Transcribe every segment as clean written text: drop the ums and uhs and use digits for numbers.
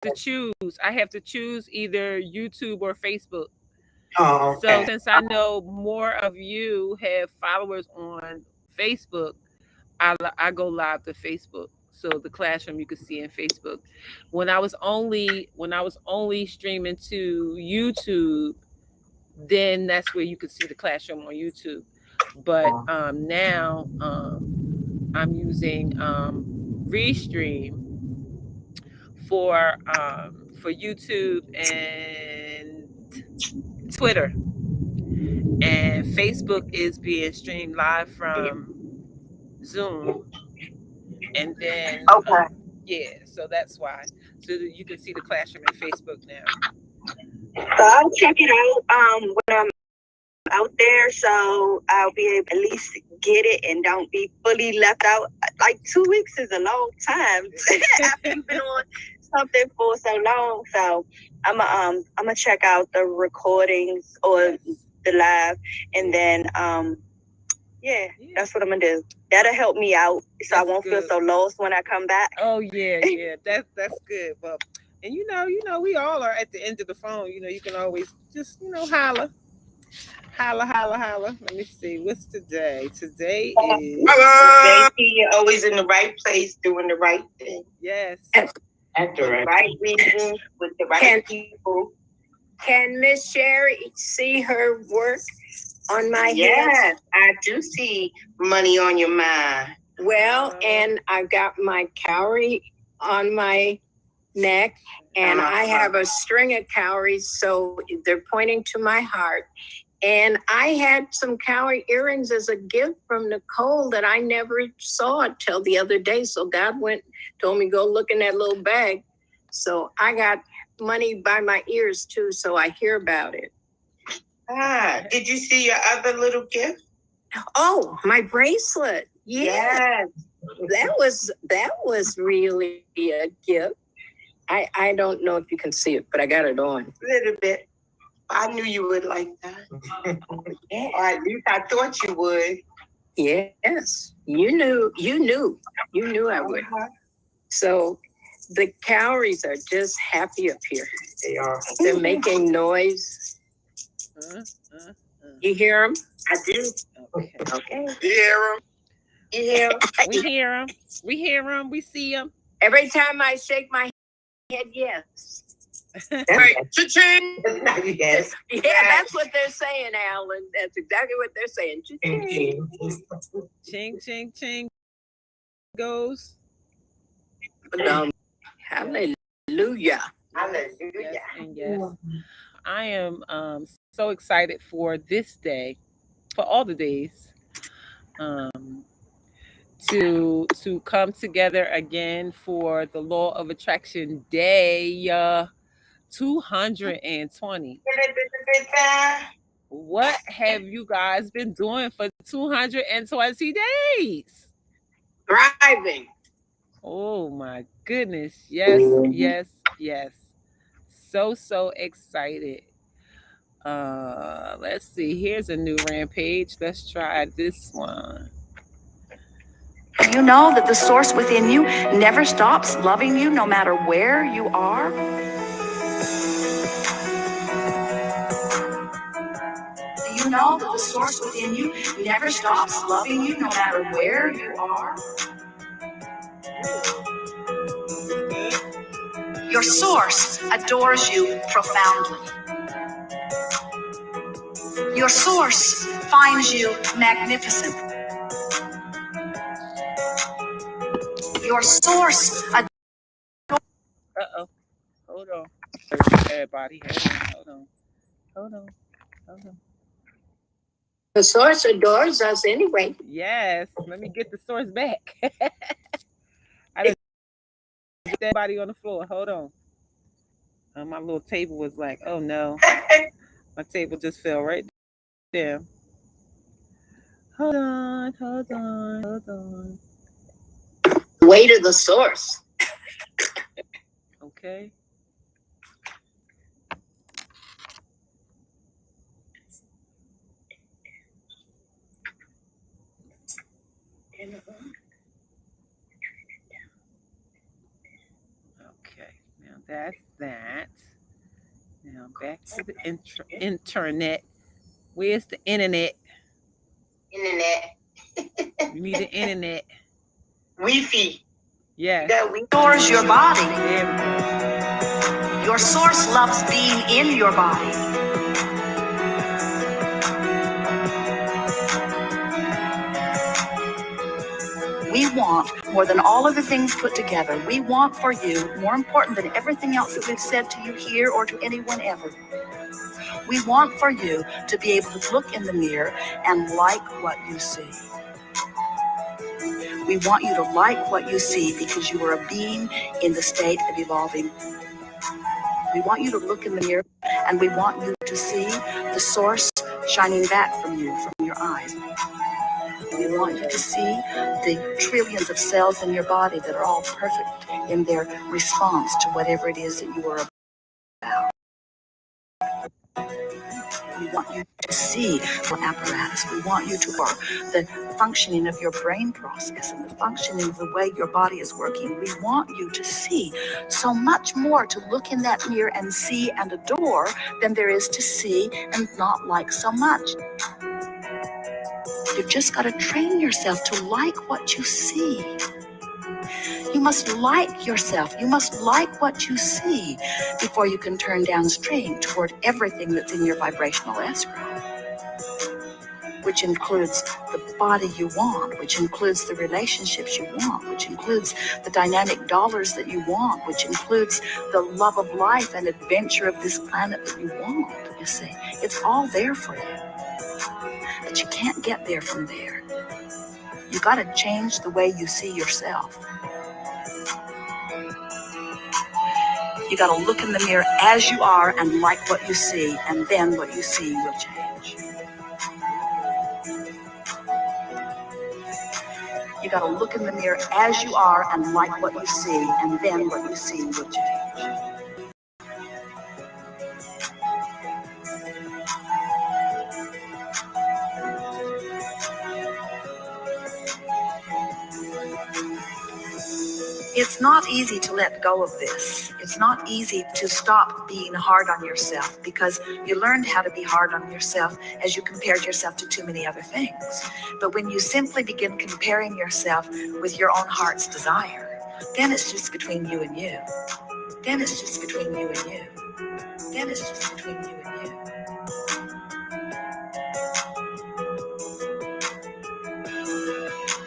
to choose. I have to choose either YouTube or Facebook. Oh, So okay. since I know more of you have followers on Facebook, I go live to Facebook. So the classroom you can see in Facebook. When I was only streaming to YouTube, then that's where you could see the classroom on YouTube. But now I'm using Restream for YouTube and Twitter, and Facebook is being streamed live from Zoom, and then Okay. yeah, so that's why. So that you can see the classroom in Facebook now. So I'll check it out when I'm out there, so I'll be able to at least get it and don't be fully left out. Like 2 weeks is a long time after you've been on something for so long. So I'm gonna check out the recordings or the live, and then yeah, that's what I'm gonna do. That'll help me out, so I won't feel so lost when I come back. Oh yeah, yeah, that's good. Well, and we all are at the end of the phone. You can always just holler. Holla, holla, holla. Let me see. What's today? Today is. You're always in the right place, doing the right thing. Yes. At the right reason, with the right people. Can Miss Sherry see her work on my Yes, hands? I do see money on your mind. Well, and I've got my cowrie on my neck, and I have a string of cowries, so they're pointing to my heart. And I had some cowrie earrings as a gift from Nicole that I never saw till the other day. So God told me, go look in that little bag. So I got money by my ears too, so I hear about it. Did you see your other little gift? Oh, my bracelet. Yeah. Yes. That was really a gift. I don't know if you can see it, but I got it on. A little bit. I knew you would like that. Yeah. Or at least I thought you would. Yes. You knew I would. So the cowries are just happy up here. They are. They're making noise. You hear them? I do. Okay. You hear them? You hear them? We hear them. We hear them. We see them. Every time I shake my head, yes. Right. Cha-ching. Yes. Yeah, that's what they're saying, Alan. That's exactly what they're saying. Cha-ching. Ching, ching, ching. Goes. Hallelujah. Hallelujah. Yes, and yes. I am so excited for this day, for all the days, to come together again for the Law of Attraction Day 220. What have you guys been doing for 220 days? Driving. Oh my goodness. Yes, yes, yes. So excited. Let's see. Here's a new rampage. Let's try this one. You know that the source within you never stops loving you no matter where you are? Do you know that the source within you never stops loving you no matter where you are? Your source adores you profoundly. Your source finds you magnificent. Your source Uh-oh. Hold on. Everybody, hold on. Hold on. Hold on. The source adores us anyway. Yes. Let me get the source back. I just get everybody on the floor. Hold on. My little table was like, oh no. My table just fell right there. Hold on, hold on, hold on. Way to the source. Okay. Okay. Now that's that. Now back to the internet. Where's the internet? Internet. You need the internet. Wi-Fi. Yes. Stores your body. There we go. Your source loves being in your body. We want more than all of the things put together. We want for you, more important than everything else that we've said to you here or to anyone ever. We want for you to be able to look in the mirror and like what you see. We want you to like what you see because you are a being in the state of evolving. We want you to look in the mirror and we want you to see the source shining back from you, from your eyes. We want you to see the trillions of cells in your body that are all perfect in their response to whatever it is that you are about. We want you to see the apparatus. We want you to the functioning of your brain process and the functioning of the way your body is working. We want you to see so much more to look in that mirror and see and adore than there is to see and not like so much. You've just got to train yourself to like what you see. You must like yourself. You must like what you see before you can turn downstream toward everything that's in your vibrational escrow, which includes the body you want, which includes the relationships you want, which includes the dynamic dollars that you want, which includes the love of life and adventure of this planet that you want. You see, it's all there for you, but you can't get there from there. You got to change the way you see yourself. You got to look in the mirror as you are and like what you see, and then what you see will change. You got to look in the mirror as you are and like what you see, and then what you see will change. It's not easy to let go of this. It's not easy to stop being hard on yourself because you learned how to be hard on yourself as you compared yourself to too many other things. But when you simply begin comparing yourself with your own heart's desire, then it's just between you and you. Then it's just between you and you. Then it's just between you and you.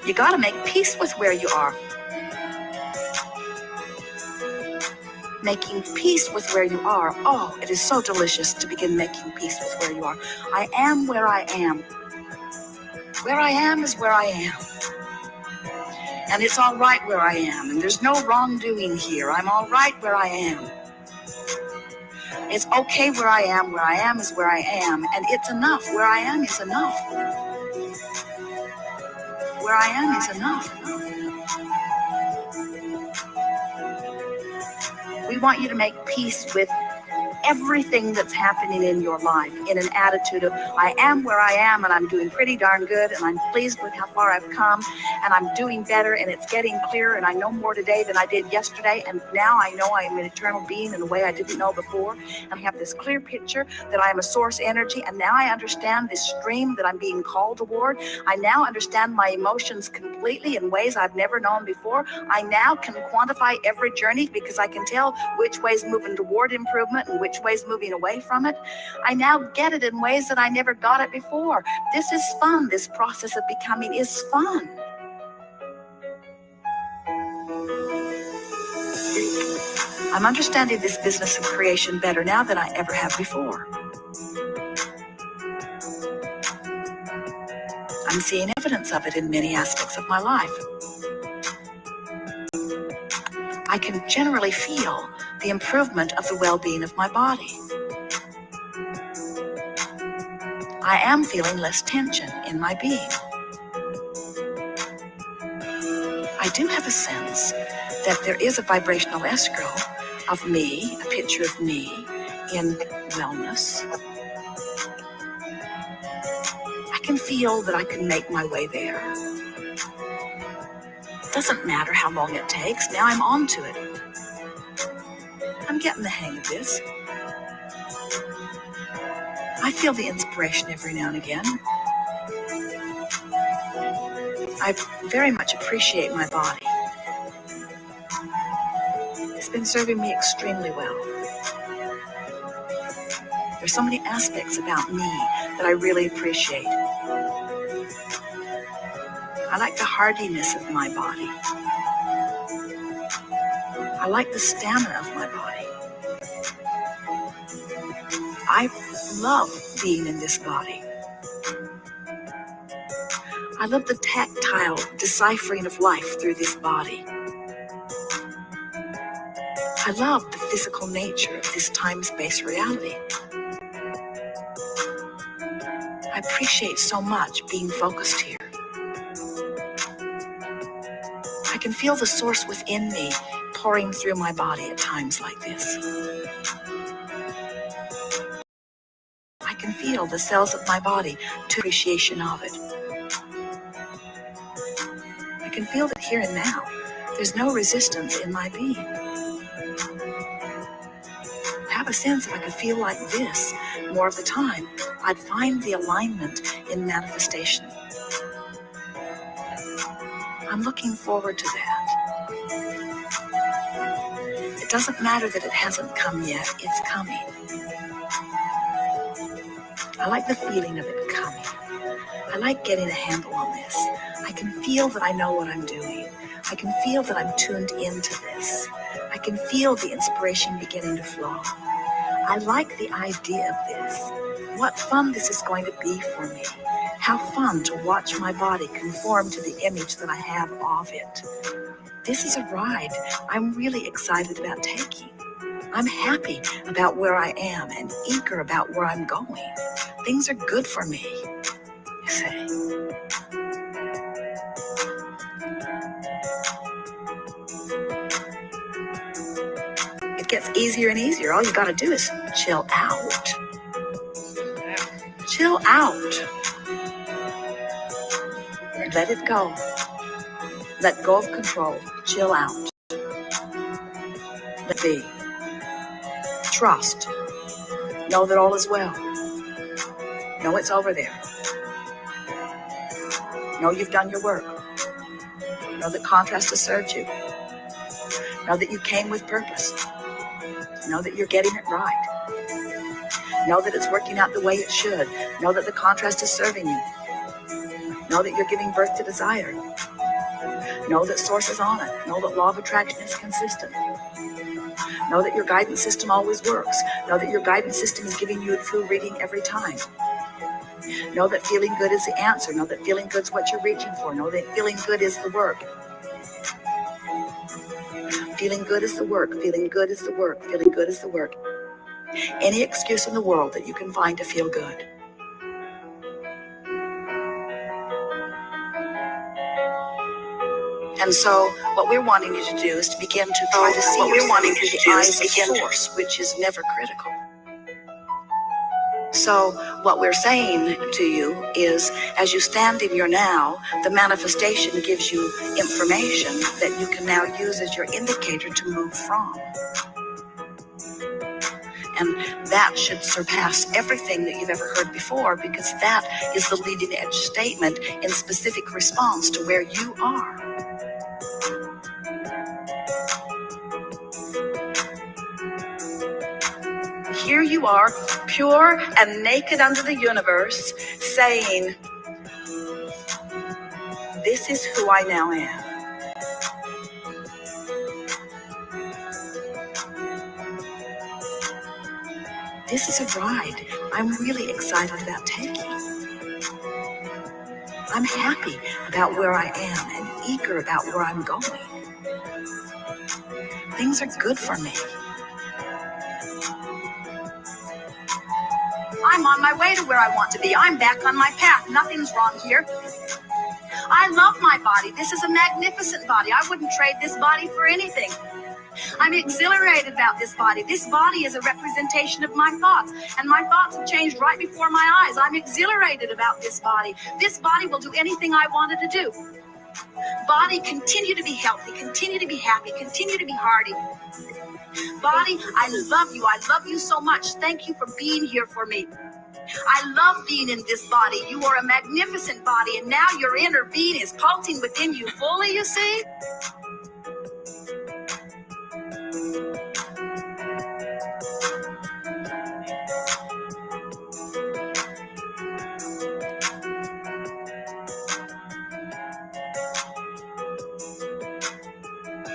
You got to make peace with where you are. Making peace with where you are. Oh, it is so delicious to begin making peace with where you are. I am where I am. Where I am is where I am. And it's all right where I am. And there's no wrongdoing here. I'm all right where I am. It's okay where I am. Where I am is where I am. And it's enough. Where I am is enough. Where I am is enough. We want you to make peace with everything that's happening in your life in an attitude of, I am where I am and I'm doing pretty darn good and I'm pleased with how far I've come and I'm doing better and it's getting clearer and I know more today than I did yesterday and now I know I am an eternal being in a way I didn't know before and I have this clear picture that I am a source energy and now I understand this stream that I'm being called toward. I now understand my emotions completely in ways I've never known before. I now can quantify every journey because I can tell which way's moving toward improvement and which way's moving away from it. I now get it in ways that I never got it before. This is fun. This process of becoming is fun. I'm understanding this business of creation better now than I ever have before. I'm seeing evidence of it in many aspects of my life. I can generally feel the improvement of the well-being of my body. I am feeling less tension in my being. I do have a sense that there is a vibrational escrow of me, a picture of me in wellness. I can feel that I can make my way there. Doesn't matter how long it takes, now I'm on to it. I'm getting the hang of this. I feel the inspiration every now and again. I very much appreciate my body. It's been serving me extremely well. There's so many aspects about me that I really appreciate. I like the hardiness of my body. I like the stamina of my body. I love being in this body. I love the tactile deciphering of life through this body. I love the physical nature of this time-space reality. I appreciate so much being focused here. I can feel the source within me pouring through my body at times like this. I can feel the cells of my body to appreciation of it. I can feel that here and now, there's no resistance in my being. I have a sense if I could feel like this more of the time, I'd find the alignment in manifestation. I'm looking forward to that. It doesn't matter that it hasn't come yet, it's coming. I like the feeling of it coming. I like getting a handle on this. I can feel that I know what I'm doing. I can feel that I'm tuned into this. I can feel the inspiration beginning to flow. I like the idea of this. What fun this is going to be for me. How fun to watch my body conform to the image that I have of it. This is a ride I'm really excited about taking. I'm happy about where I am and eager about where I'm going. Things are good for me, you say. It gets easier and easier. All you gotta do is chill out. Chill out. Let it go. Let go of control. Chill out. Let be. Trust. Know that all is well. Know it's over there. Know you've done your work. Know that contrast has served you. Know that you came with purpose. Know that you're getting it right. Know that it's working out the way it should. Know that the contrast is serving you. Know that you're giving birth to desire. Know that source is on it. Know that law of attraction is consistent. Know that your guidance system always works. Know that your guidance system is giving you a true reading every time. Know that feeling good is the answer. Know that feeling good is what you're reaching for. Know that feeling good is the work. Feeling good is the work. Feeling good is the work. Feeling good is the work. Any excuse in the world that you can find to feel good. And so what we're wanting you to do is to begin to try to see yourself through the eyes of source, which is never critical. So what we're saying to you is, as you stand in your now, the manifestation gives you information that you can now use as your indicator to move from. And that should surpass everything that you've ever heard before, because that is the leading edge statement in specific response to where you are. Here you are, pure and naked under the universe, saying, this is who I now am. This is a ride I'm really excited about taking. I'm happy about where I am and eager about where I'm going. Things are good for me. I'm on my way to where I want to be. I'm back on my path. Nothing's wrong here. I love my body. This is a magnificent body. I wouldn't trade this body for anything. I'm exhilarated about this body. This body is a representation of my thoughts, and my thoughts have changed right before my eyes. I'm exhilarated about this body. This body will do anything I wanted to do. Body, continue to be healthy, continue to be happy, continue to be hardy. Body, I love you. I love you so much. Thank you for being here for me. I love being in this body. You are a magnificent body, and now your inner being is pulsing within you fully, you see?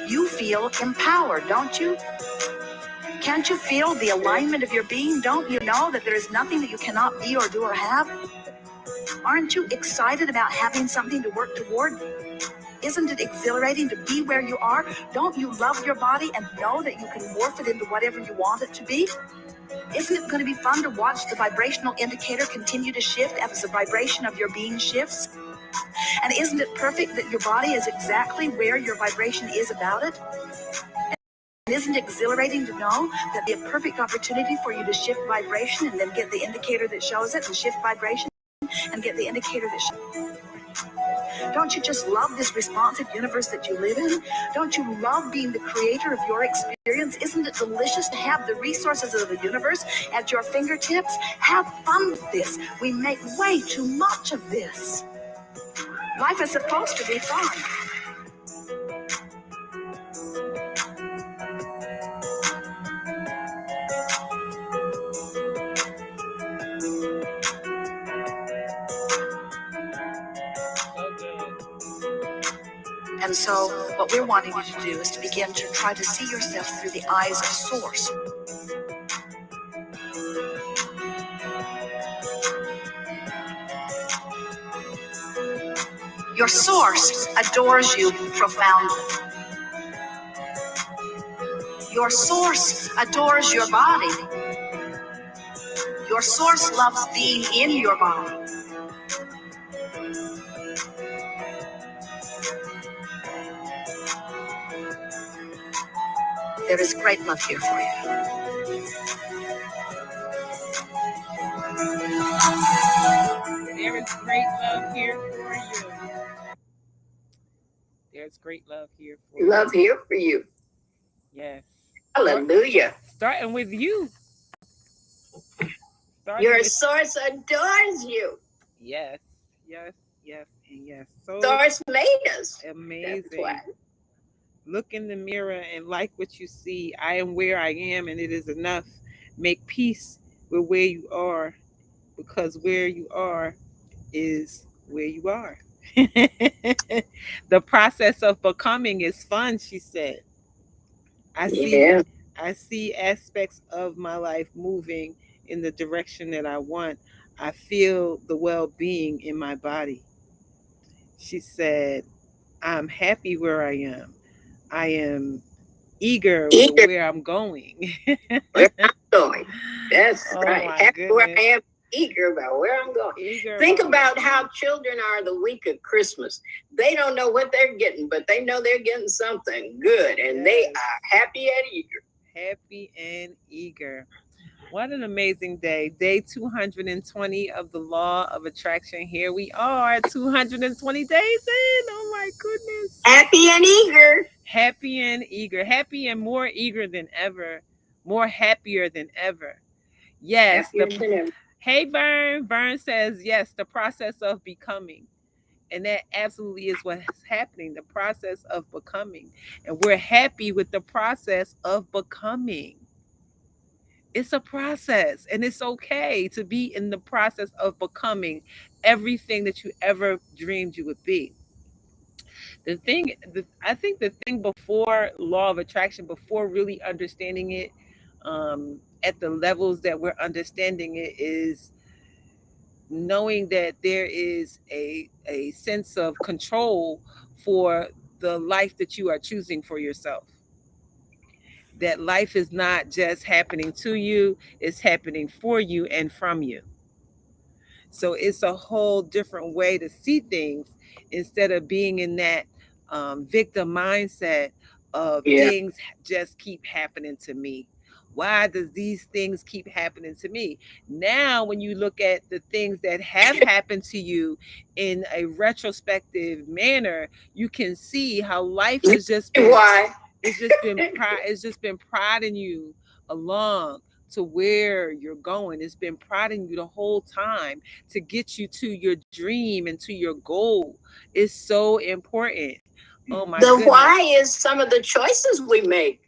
You feel empowered, don't you? Can't you feel the alignment of your being? Don't you know that there is nothing that you cannot be or do or have? Aren't you excited about having something to work toward? Isn't it exhilarating to be where you are? Don't you love your body and know that you can morph it into whatever you want it to be? Isn't it going to be fun to watch the vibrational indicator continue to shift as the vibration of your being shifts? And isn't it perfect that your body is exactly where your vibration is about it? And isn't it exhilarating to know that the perfect opportunity for you to shift vibration and then get the indicator that shows it, and shift vibration and get the indicator that shows it? Don't you just love this responsive universe that you live in? Don't you love being the creator of your experience? Isn't it delicious to have the resources of the universe at your fingertips? Have fun with this. We make way too much of this. Life is supposed to be fun. And so what we're wanting you to do is to begin to try to see yourself through the eyes of Source. Your Source adores you profoundly. Your Source adores your body. Your Source loves being in your body. There is great love here for you. There is great love here for you. There's great love here for you. Love here for you. Yes. Hallelujah. Starting with you. Your Source adores you. Yes, yes, yes, and yes. So Source made us. amazing. Look in the mirror and like what you see. I am where I am, and it is enough. Make peace with where you are, because where you are is where you are. The process of becoming is fun, she said. I see aspects of my life moving in the direction that I want. I feel the well-being in my body. She said, I'm happy where I am. I am eager with where I'm going. Where I'm going. That's Oh, right. my Happy where goodness. I am, eager about where I'm going. Eager Think about about where how I'm children are the week of Christmas. They don't know what they're getting, but they know they're getting something good, and they Yes. are happy and eager. happy and eager. What an amazing day. Day 220 of the law of attraction. Here we are, 220 days in. Oh my goodness. Happy and eager. Happy and eager. Happy and more eager than ever. More happier than ever. Yes. Happier than ever. Hey, Vern. Vern says, yes, the process of becoming. And that absolutely is what's happening, the process of becoming. And we're happy with the process of becoming. It's a process, and it's okay to be in the process of becoming everything that you ever dreamed you would be. I think the thing before law of attraction, before really understanding it at the levels that we're understanding it, is knowing that there is a sense of control for the life that you are choosing for yourself. That life is not just happening to you, it's happening for you and from you. So it's a whole different way to see things instead of being in that victim mindset of things just keep happening to me. Why does these things keep happening to me? Now, when you look at the things that have happened to you in a retrospective manner, you can see how life has just been, Why? It's just been prodding you along to where you're going. It's been prodding you the whole time to get you to your dream and to your goal. It's so important. Oh my The goodness. why is some of the choices we make.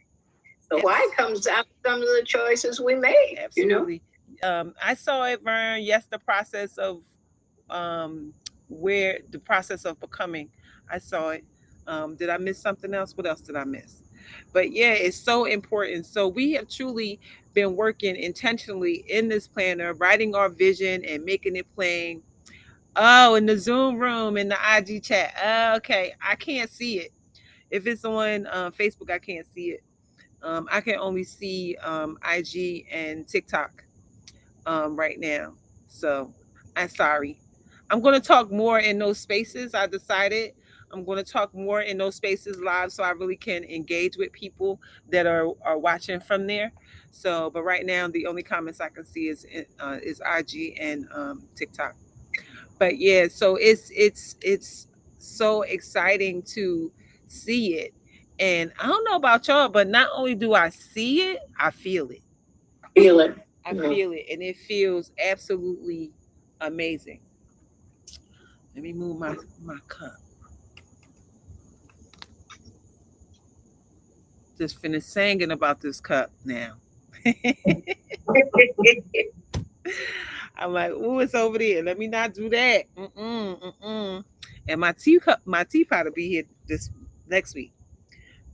The why comes out of some of the choices we make. Absolutely. I saw it, Vern. Yes, the process of where the process of becoming. I saw it. Did I miss something else? What else did I miss? But yeah, it's so important. So we have truly been working intentionally in this planner, writing our vision and making it plain. Oh, in the Zoom room, in the IG chat. Okay, I can't see it. If it's on Facebook, I can't see it. I can only see IG and TikTok right now. So I'm sorry. I'm going to talk more in those spaces. I decided I'm going to talk more in those spaces live so I really can engage with people that are watching from there. So, but right now, the only comments I can see is IG and TikTok. But yeah, so it's so exciting to see it. And I don't know about y'all, but not only do I see it, I feel it. Feel it. I feel it, and it feels absolutely amazing. Let me move my cup. Just finished singing about this cup now. I'm like, oh, it's over there. Let me not do that. And my teapot will be here this next week.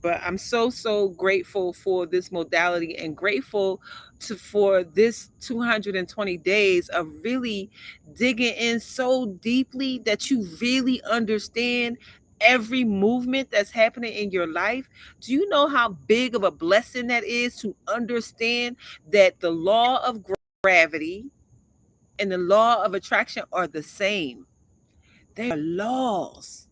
But I'm so grateful for this modality and grateful for this 220 days of really digging in so deeply that you really understand every movement that's happening in your life. Do you know how big of a blessing that is to understand that the law of gravity and the law of attraction are the same? They are laws.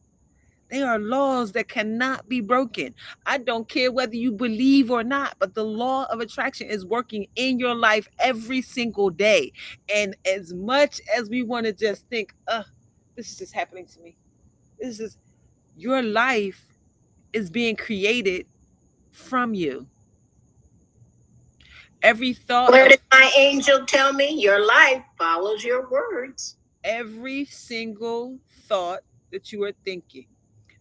They are laws that cannot be broken. I don't care whether you believe or not, but the law of attraction is working in your life every single day. And as much as we want to just think, this is just happening to me. This is your life is being created from you. Every thought. Where did my angel tell me? Your life follows your words. Every single thought that you are thinking.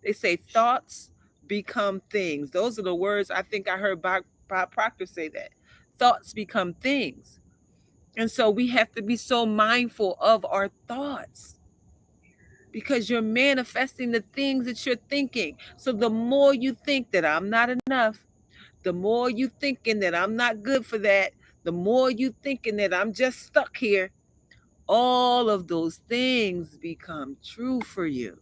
They say thoughts become things. Those are the words I think I heard Bob Proctor say that. Thoughts become things. And so we have to be so mindful of our thoughts because you're manifesting the things that you're thinking. So the more you think that I'm not enough, the more you thinking that I'm not good for that, the more you thinking that I'm just stuck here, all of those things become true for you.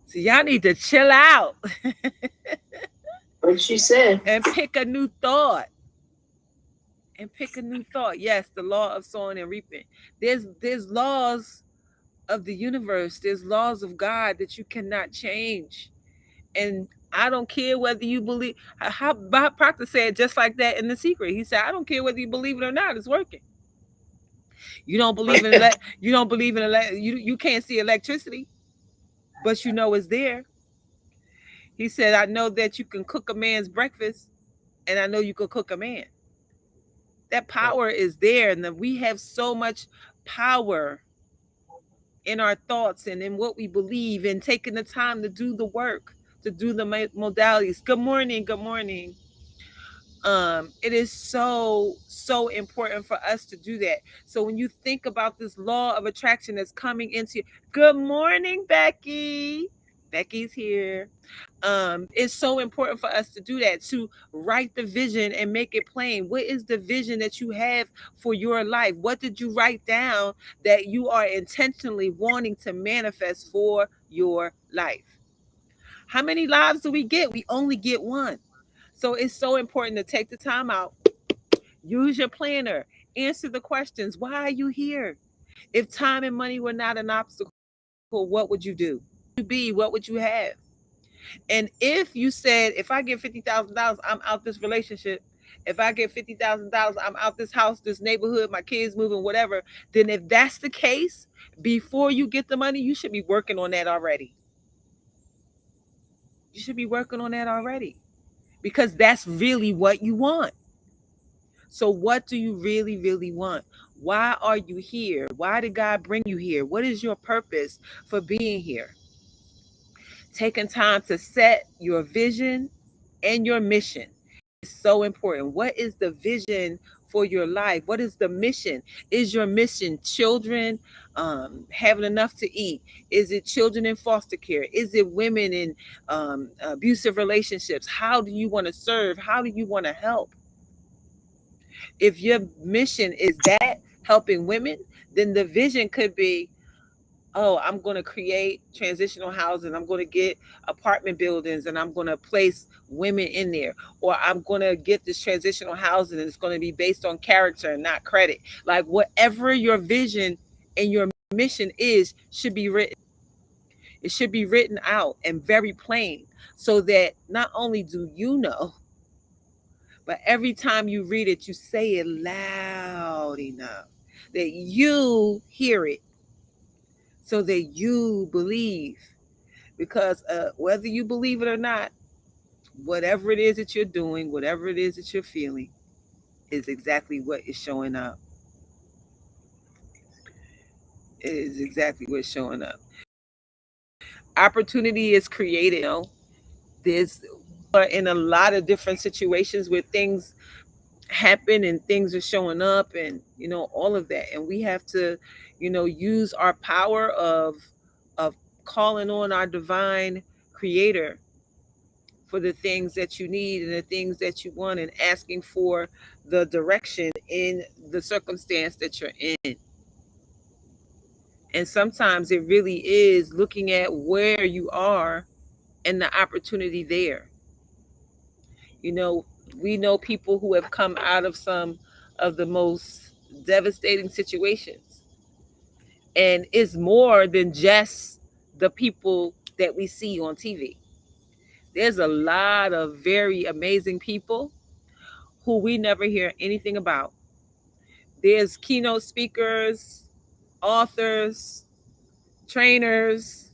So y'all need to chill out. What she said. And pick a new thought. Yes, the law of sowing and reaping. There's laws of the universe. There's laws of God that you cannot change. And I don't care whether you believe. How Bob Proctor said just like that in The Secret. He said, I don't care whether you believe it or not. It's working. You don't believe in you can't see electricity, but you know it's there. He said, I know that you can cook a man's breakfast, and I know you can cook a man. That power is there, and that we have so much power in our thoughts and in what we believe, and taking the time to do the work, to do the modalities. Good morning. It is so important for us to do that. So when you think about this law of attraction that's coming into you, good morning, Becky. Becky's here. It's so important for us to do that, to write the vision and make it plain. What is the vision that you have for your life? What did you write down that you are intentionally wanting to manifest for your life? How many lives do we get? We only get one. So it's so important to take the time out, use your planner, answer the questions. Why are you here? If time and money were not an obstacle, what would you do? What would you have? And if you said, if I get $50,000, I'm out this relationship. If I get $50,000, I'm out this house, this neighborhood, my kids moving, whatever. Then if that's the case, before you get the money, you should be working on that already. You should be working on that already, because that's really what you want. So what do you really, really want? Why are you here? Why did God bring you here? What is your purpose for being here? Taking time to set your vision and your mission is so important. What is the vision for your life? What is the mission? Is your mission children having enough to eat? Is it children in foster care? Is it women in abusive relationships? How do you want to serve? How do you want to help? If your mission is that, helping women, then the vision could be, oh, I'm going to create transitional housing. I'm going to get apartment buildings and I'm going to place women in there. Or I'm going to get this transitional housing and it's going to be based on character and not credit. Like whatever your vision and your mission is, should be written. It should be written out and very plain, so that not only do you know, but every time you read it, you say it loud enough that you hear it, so that you believe. Because whether you believe it or not, whatever it is that you're doing, whatever it is that you're feeling, is exactly what is showing up. It is exactly what's showing up. Opportunity is created. There's in a lot of different situations where things happen and things are showing up, and all of that, and we have to use our power of calling on our divine creator for the things that you need and the things that you want, and asking for the direction in the circumstance that you're in. And sometimes it really is looking at where you are and the opportunity there. You know, we know people who have come out of some of the most devastating situations. And it's more than just the people that we see on TV. There's a lot of very amazing people who we never hear anything about. There's keynote speakers, authors, trainers,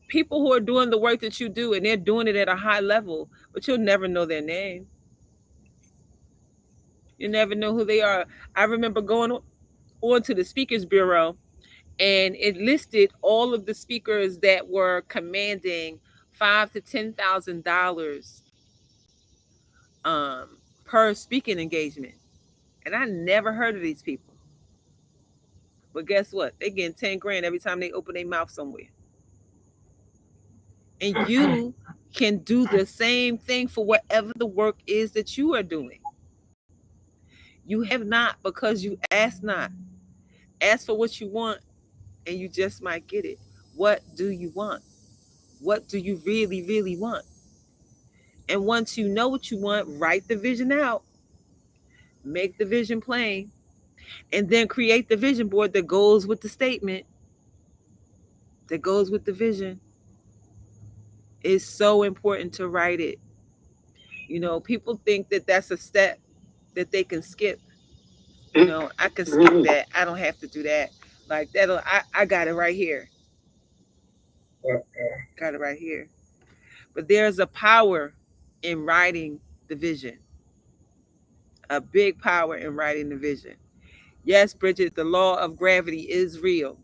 people who are doing the work that you do, and they're doing it at a high level, but you'll never know their name. You never know who they are. I remember going on to the Speakers Bureau, and it listed all of the speakers that were commanding $5,000 to $10,000 per speaking engagement, and I never heard of these people. But guess what? They getting 10 grand every time they open their mouth somewhere. And you can do the same thing for whatever the work is that you are doing. You have not because you ask not. Ask for what you want and you just might get it. What do you want? What do you really, really want? And once you know what you want, write the vision out, make the vision plain, and then create the vision board that goes with the statement, that goes with the vision. It's so important to write it. People think that that's a step that they can skip. I can skip that. I don't have to do that. Like I got it right here. Got it right here. But there's a power in writing the vision. A big power in writing the vision. Yes, Bridget, the law of gravity is real.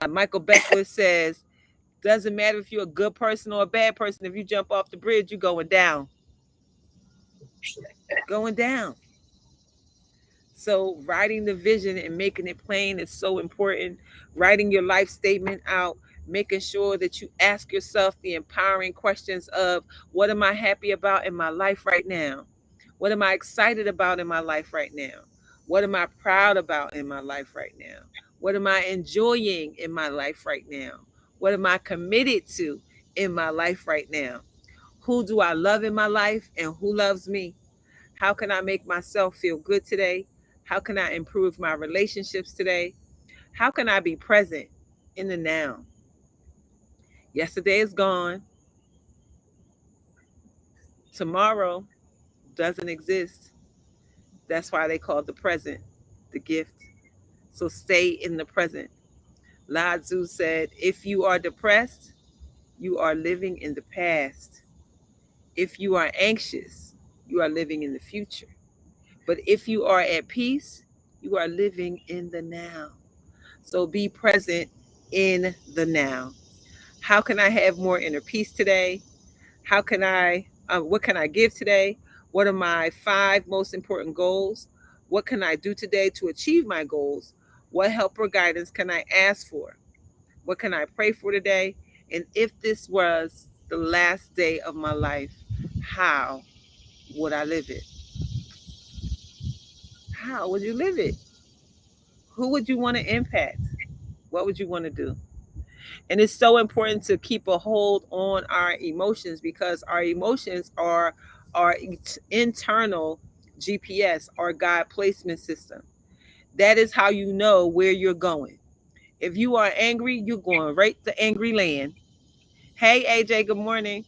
Michael Beckwith says, doesn't matter if you're a good person or a bad person. If you jump off the bridge, you're going down. Going down. So writing the vision and making it plain is so important. Writing your life statement out, making sure that you ask yourself the empowering questions of, what am I happy about in my life right now? What am I excited about in my life right now? What am I proud about in my life right now? What am I enjoying in my life right now? What am I committed to in my life right now? Who do I love in my life and who loves me? How can I make myself feel good today? How can I improve my relationships today? How can I be present in the now? Yesterday is gone. Tomorrow doesn't exist. That's why they call the present the gift. So stay in the present. Lao Tzu said, if you are depressed, you are living in the past. If you are anxious, you are living in the future. But if you are at peace, you are living in the now. So be present in the now. How can I have more inner peace today? How can what can I give today? What are my 5 most important goals? What can I do today to achieve my goals? What help or guidance can I ask for? What can I pray for today? And if this was the last day of my life, how would I live it? How would you live it? Who would you want to impact? What would you want to do? And it's so important to keep a hold on our emotions, because our emotions are our internal GPS, our God placement system. That is how you know where you're going. If you are angry, you're going right to angry land. Hey, AJ, good morning.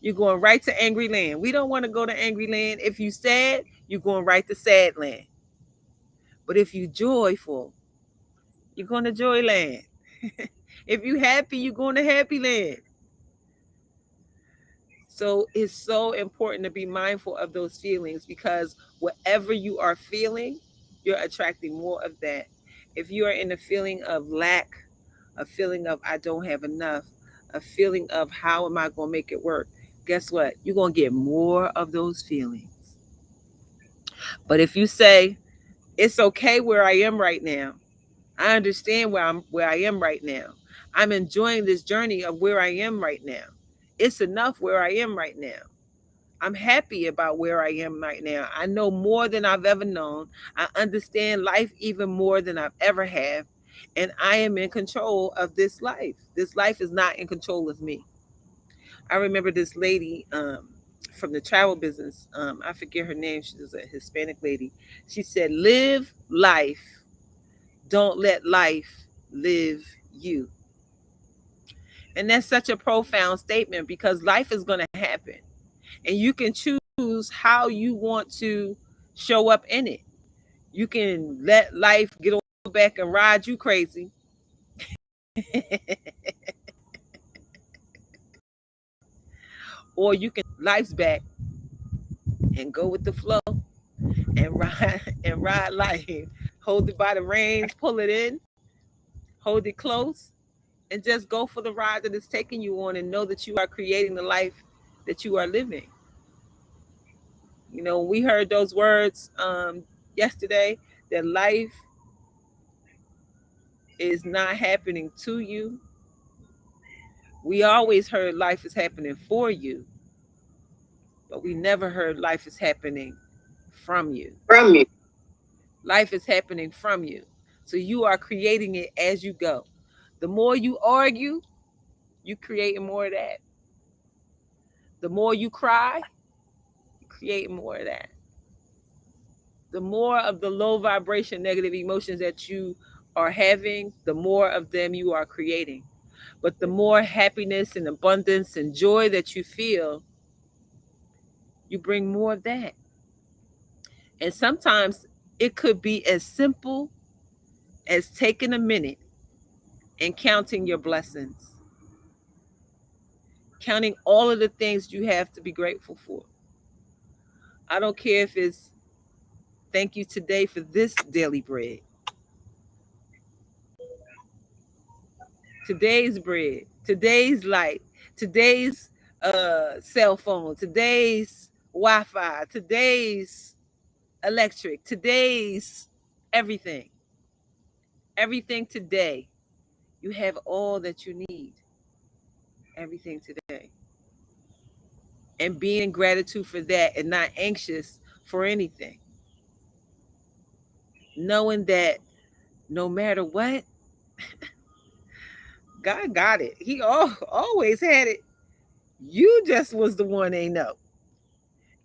You're going right to angry land. We don't want to go to angry land. If you sad, you're going right to sad land. But if you joyful, you're going to joy land. If you happy, you're going to happy land. So it's so important to be mindful of those feelings, because whatever you are feeling, you're attracting more of that. If you are in a feeling of lack, a feeling of I don't have enough, a feeling of how am I going to make it work, guess what? You're going to get more of those feelings. But if you say, it's okay where I am right now, I understand where I am right now. I'm enjoying this journey of where I am right now. It's enough where I am right now. I'm happy about where I am right now. I know more than I've ever known. I understand life even more than I've ever have. And I am in control of this life. This life is not in control of me. I remember this lady from the travel business. I forget her name. She was a Hispanic lady. She said, live life. Don't let life live you. And that's such a profound statement, because life is going to happen. And you can choose how you want to show up in it. You can let life get on your back and ride you crazy. Or you can life's back and go with the flow and ride life. Hold it by the reins, pull it in, hold it close, and just go for the ride that it's taking you on, and know that you are creating the life that you are living. We heard those words yesterday, that life is not happening to you. We always heard life is happening for you, but we never heard life is happening from you. From you. Life is happening from you. So you are creating it as you go. The more you argue, you creating more of that. The more you cry, you create more of that. The more of the low vibration negative emotions that you are having, the more of them you are creating. But the more happiness and abundance and joy that you feel, you bring more of that. And sometimes it could be as simple as taking a minute and counting your blessings, counting all of the things you have to be grateful for. I don't care if it's thank you today for this daily bread, today's bread, today's light, today's cell phone, today's Wi-Fi, today's electric, today's everything. Everything today. You have all that you need. Everything today. And being in gratitude for that, and not anxious for anything. Knowing that no matter what, God got it. He always had it. You just was the one ain't know.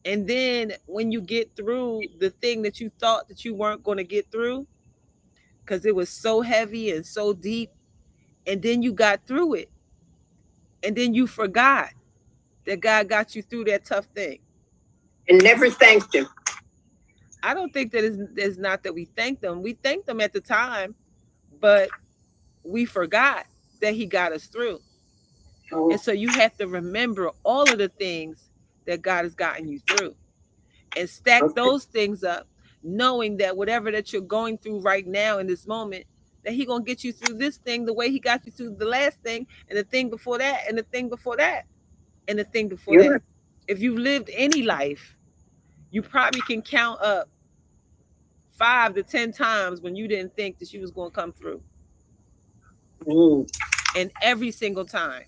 And then when you get through the thing that you thought that you weren't going to get through, because it was so heavy and so deep, and then you got through it, and then you forgot that God got you through that tough thing. And never thanked him. I don't think that it's not that we thank them. We thank them at the time, but we forgot that he got us through. Oh, And so you have to remember all of the things that God has gotten you through and stack okay. those things up, knowing that whatever that you're going through right now in this moment, that He gonna get you through this thing the way He got you through the last thing, and the thing before that, and the thing before that, and the thing before You're that. right. If you've lived any life, you probably can count up 5 to 10 times when you didn't think that you was gonna come through. Mm. And every single time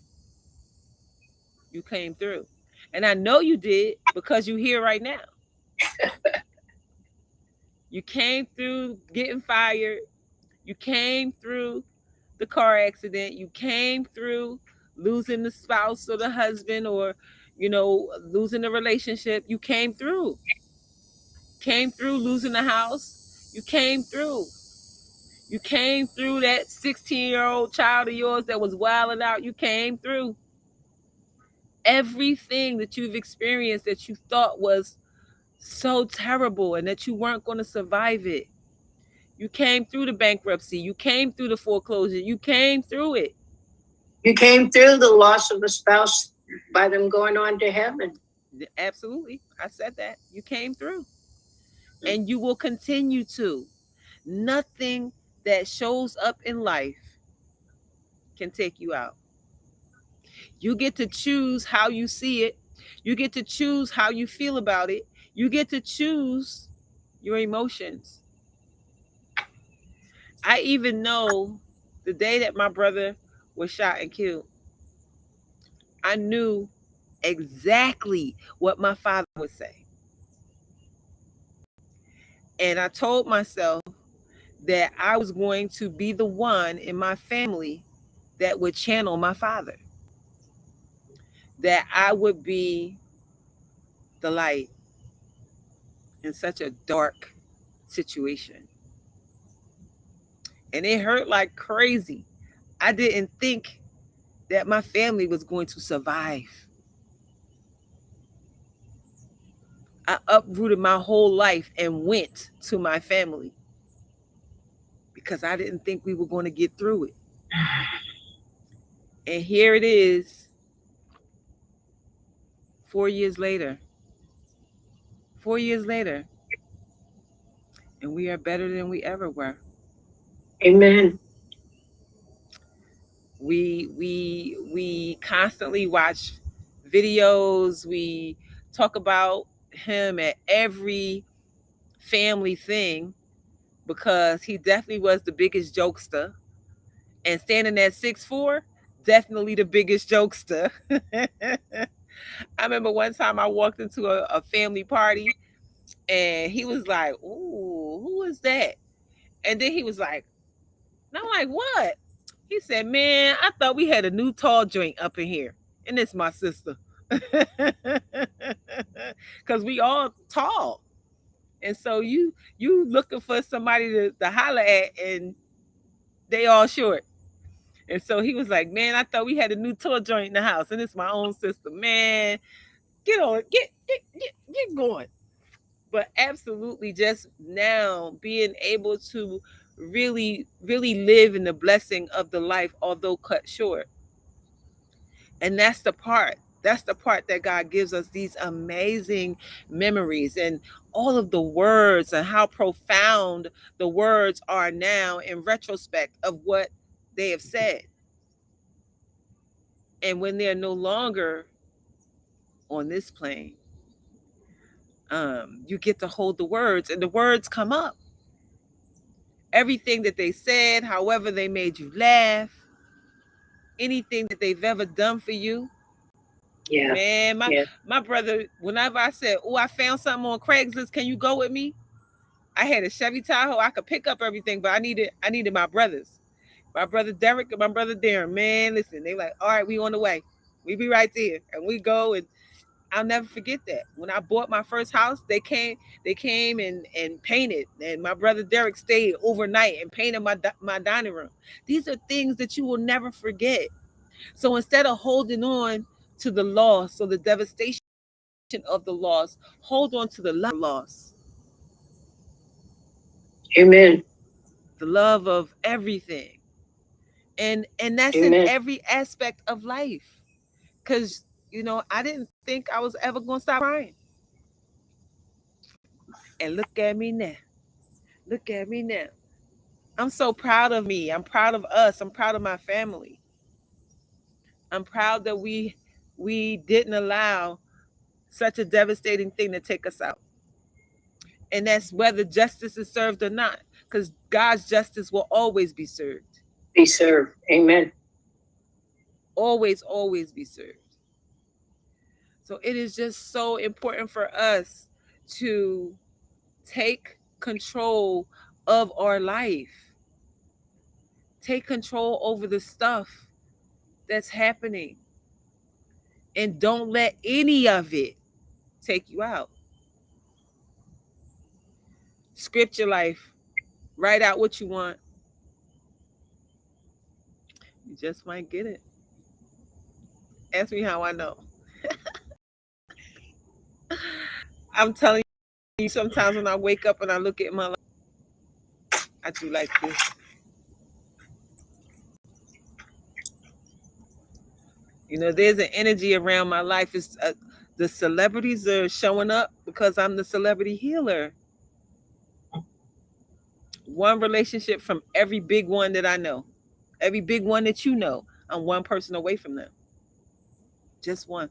you came through. And I know you did because you're here right now. You came through getting fired. You came through the car accident. You came through losing the spouse or the husband, or, losing the relationship. You came through. Came through losing the house. You came through. You came through that 16-year-old child of yours that was wilding out. You came through. Everything that you've experienced that you thought was so terrible and that you weren't going to survive it. You came through the bankruptcy. You came through the foreclosure. You came through it. You came through the loss of a spouse by them going on to heaven. Absolutely. I said that. You came through. And you will continue to. Nothing that shows up in life can take you out. You get to choose how you see it. You get to choose how you feel about it. You get to choose your emotions. I even know the day that my brother was shot and killed, I knew exactly what my father would say. And I told myself that I was going to be the one in my family that would channel my father, that I would be the light in such a dark situation. And it hurt like crazy. I didn't think that my family was going to survive. I uprooted my whole life and went to my family because I didn't think we were going to get through it. And here it is, 4 years later. 4 years later, and we are better than we ever were. Amen. We constantly watch videos. We talk about him at every family thing because he definitely was the biggest jokester. And standing at 6'4", definitely the biggest jokester. I remember one time I walked into a family party and he was like, "Ooh, who is that?" And then he was like, and I'm like, "What?" He said, "Man, I thought we had a new tall joint up in here. And it's my sister." Because we all tall. And so you looking for somebody to holler at, and they all short. And so he was like, "Man, I thought we had a new toy joint in the house, and it's my own sister. Man, get on, get going." But absolutely, just now being able to really live in the blessing of the life, although cut short. And that's the part. That's the part that God gives us these amazing memories and all of the words and how profound the words are now in retrospect of what they have said. And when they're no longer on this plane, you get to hold the words, and the words come up. Everything that they said, however they made you laugh, anything that they've ever done for you. Yeah. Man, my brother, whenever I said, "Oh, I found something on Craigslist, can you go with me?" I had a Chevy Tahoe. I could pick up everything, but I needed my brothers. My brother Derek and my brother Darren. Man, listen, they like, "All right, we on the way. We be right there." And we go, and I'll never forget that. When I bought my first house, they came and painted, and my brother Derek stayed overnight and painted my dining room. These are things that you will never forget. So instead of holding on to the loss or the devastation of the loss, hold on to the love of the loss. Amen. The love of everything. And that's Amen. in every aspect of life. because I didn't think I was ever gonna stop crying. And look at me now. Look at me now. I'm so proud of me. I'm proud of us. I'm proud of my family. I'm proud that we didn't allow such a devastating thing to take us out. And that's whether justice is served or not, because God's justice will always be served. Be served. Amen. Always, always be served. So it is just so important for us to take control of our life. Take control over the stuff that's happening. And don't let any of it take you out. Script your life. Write out what you want. You just might get it. Ask me how I know. I'm telling you, sometimes when I wake up and I look at my life, I do like this. There's an energy around my life. The celebrities are showing up because I'm the celebrity healer. One relationship from every big one that I know, every big one that you know, I'm one person away from them. Just one.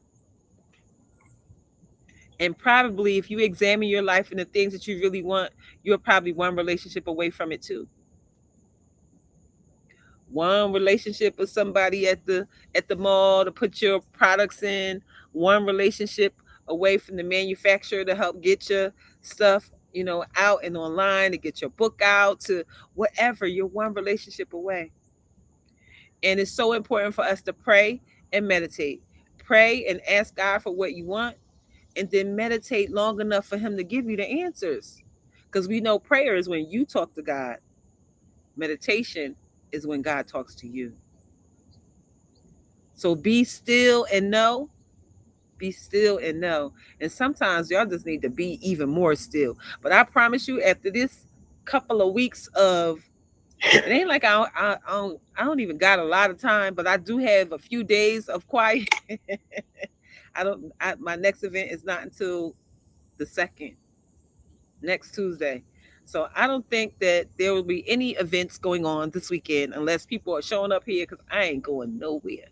And probably if you examine your life and the things that you really want, you're probably one relationship away from it too. One relationship with somebody at the mall to put your products in, one relationship away from the manufacturer to help get your stuff, out and online, to get your book out, to whatever. You're one relationship away. And it's so important for us to pray and meditate. Pray and ask God for what you want, and then meditate long enough for him to give you the answers. Because we know prayer is when you talk to God. Meditation is when God talks to you. So be still and know. Be still and know. And sometimes y'all just need to be even more still. But I promise you, after this couple of weeks of, it ain't like I don't even got a lot of time, but I do have a few days of quiet. My next event is not until the 2nd, next Tuesday. So I don't think that there will be any events going on this weekend unless people are showing up here, because I ain't going nowhere.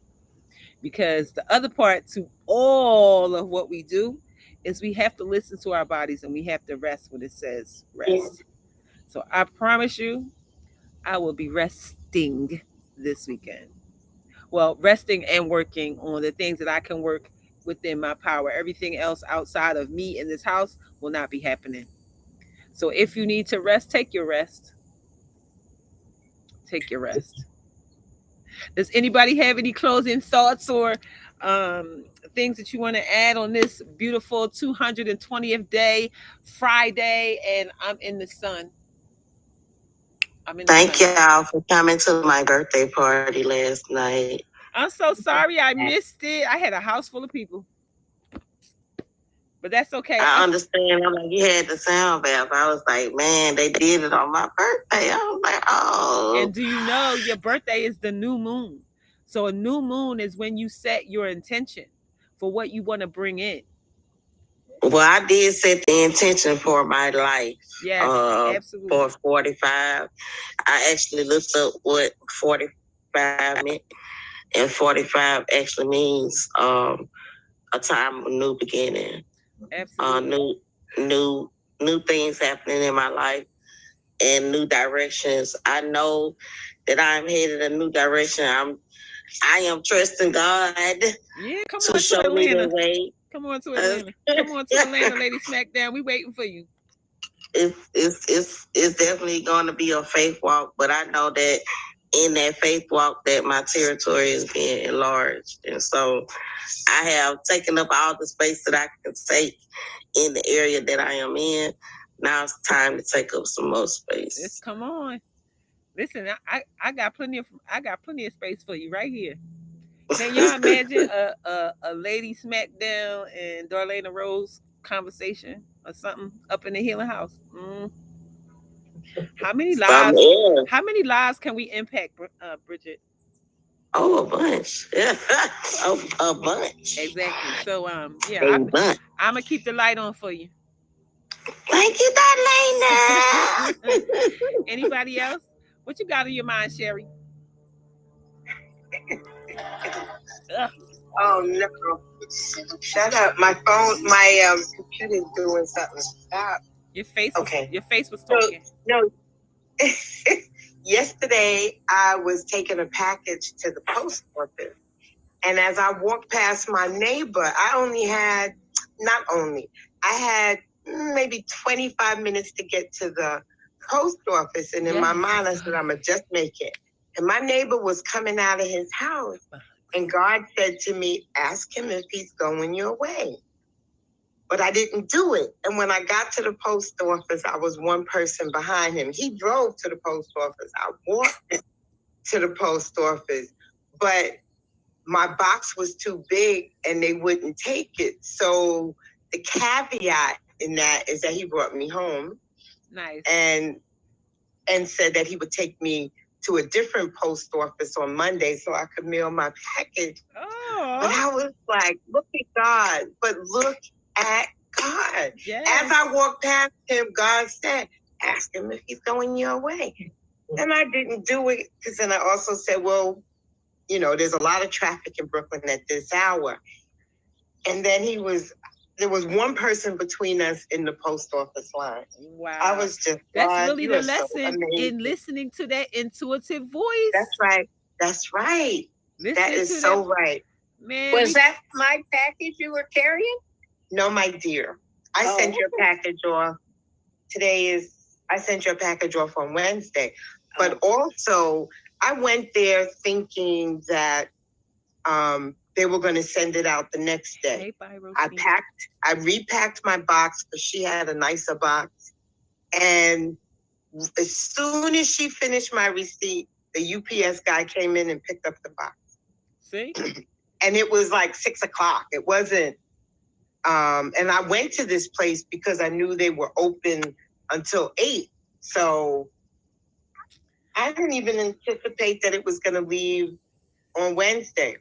Because the other part to all of what we do is we have to listen to our bodies and we have to rest when it says rest. Yeah. So I promise you, I will be resting this weekend. Well, resting and working on the things that I can work within my power. Everything else outside of me in this house will not be happening. So if you need to rest, take your rest. Take your rest. Does anybody have any closing thoughts or things that you want to add on this beautiful 220th day, Friday, and I'm in the sun? Thank y'all for coming to my birthday party last night. I'm so sorry I missed it. I had a house full of people. But that's okay. I understand. I'm like, you had the sound bath. I was like, man, they did it on my birthday. I was like, oh. And do you know your birthday is the new moon? So a new moon is when you set your intention for what you want to bring in. Well, I did set the intention for my life. Yes, absolutely. For 45. I actually looked up what 45 meant. And 45 actually means a time of new beginning. Absolutely. New things happening in my life and new directions. I know that I'm headed a new direction. I am trusting God. Yeah, come on to show Atlanta. Me the way. Come on to Atlanta. Come on to Atlanta, Lady Smackdown. We waiting for you. It's definitely going to be a faith walk, but I know that in that faith walk that my territory is being enlarged. And so I have taken up all the space that I can take in the area that I am in. Now it's time to take up some more space. Just come on. Listen, I got plenty of space for you right here. Can y'all imagine a Lady Smackdown and Darlaina Rose conversation or something up in the healing house? How many lives? How many lives can we impact, Bridget? Oh, a bunch. Yeah. a bunch. Exactly. So yeah, A I'm bunch. gonna keep the light on for you. Thank you, Darlaina. Anybody else? What you got in your mind, Sherry? Ugh. Oh no! Shut up! My phone, my computer's doing something. Stop. Your face was Okay. your face was talking. No. Yesterday, I was taking a package to the post office, and as I walked past my neighbor, I had maybe 25 minutes to get to the post office, and in my mind, I said, "I'm gonna just make it." And my neighbor was coming out of his house, and God said to me, "Ask him if he's going your way." But I didn't do it. And when I got to the post office, I was one person behind him. He drove to the post office. I walked to the post office, but my box was too big and they wouldn't take it. So the caveat in that is that he brought me home. Nice. And said that he would take me to a different post office on Monday so I could mail my package. Oh. But I was like, look at God. But look at God. Yes. As I walked past him, God said, ask him if he's going your way. And I didn't do it because then I also said, well, there's a lot of traffic in Brooklyn at this hour. And then there was one person between us in the post office line. Wow. I was just, that's really the lesson in listening to that intuitive voice. That's right. That is so right. Man, was that my package you were carrying? No, my dear. I sent your package off. I sent your package off on Wednesday. But also, I went there thinking that they were going to send it out the next day. I repacked my box because she had a nicer box. And as soon as she finished my receipt, the UPS guy came in and picked up the box. See? And it was like 6:00. It wasn't. And I went to this place because I knew they were open until 8. So I didn't even anticipate that it was going to leave on Wednesday.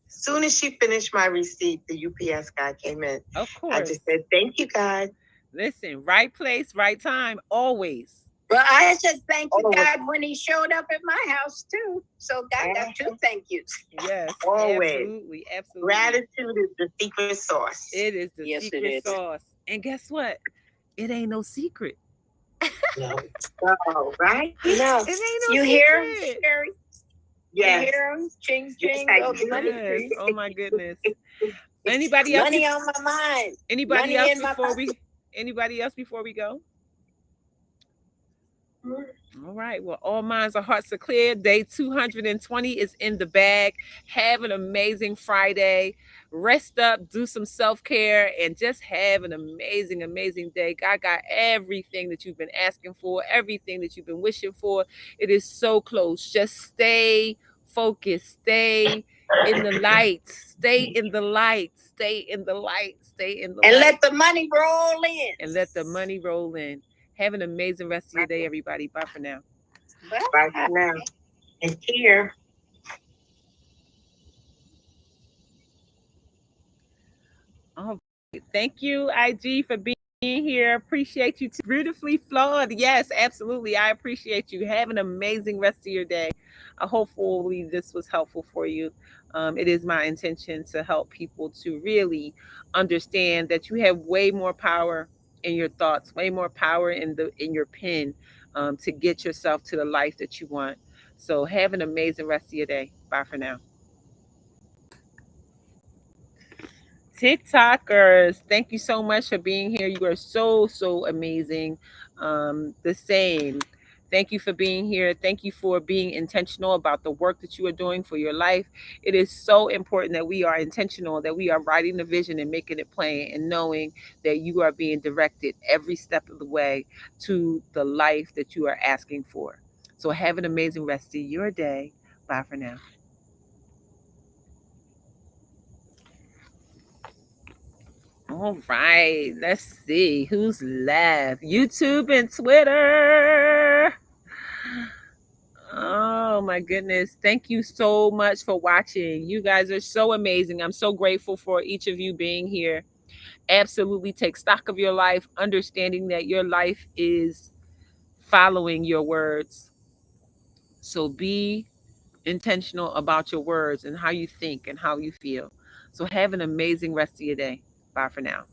As soon as she finished my receipt, the UPS guy came in. Of course. I just said, thank you, God. Listen, right place, right time, always. Well, I said thank you, God, when he showed up at my house, too. So God got 2 thank yous. Yes, always. Absolutely. Gratitude is the secret sauce. It is the secret sauce. And guess what? It ain't no secret. No. Oh, right? No. It ain't no you secret. Hear him, Sherry? Yes. You hear him? Ching, ching. Yes. Oh, my goodness. Anybody else? Money on my mind. Anybody else before we go? All right. Well, all minds and hearts are clear. Day 220 is in the bag. Have an amazing Friday. Rest up, do some self-care, and just have an amazing, amazing day. God got everything that you've been asking for, everything that you've been wishing for. It is so close. Just stay focused. Stay in the light. Stay in the light. Stay in the light. Stay in the light. And let the money roll in. And let the money roll in. Have an amazing rest of your day, everybody. Bye for now. Bye for now. And here. Oh, thank you, IG, for being here. Appreciate you. Beautifully flawed. Yes, absolutely. I appreciate you. Have an amazing rest of your day. Hopefully this was helpful for you. It is my intention to help people to really understand that you have way more power in your thoughts, way more power in your pen, to get yourself to the life that you want. So have an amazing rest of your day. Bye for now. TikTokers, thank you so much for being here. You are so amazing. The same. Thank you for being here. Thank you for being intentional about the work that you are doing for your life. It is so important that we are intentional, that we are writing the vision and making it plain, and knowing that you are being directed every step of the way to the life that you are asking for. So have an amazing rest of your day. Bye for now. All right, let's see who's left. YouTube and Twitter. Oh my goodness. Thank you so much for watching. You guys are so amazing. I'm so grateful for each of you being here. Absolutely take stock of your life, understanding that your life is following your words. So be intentional about your words and how you think and how you feel. So have an amazing rest of your day. Bye for now.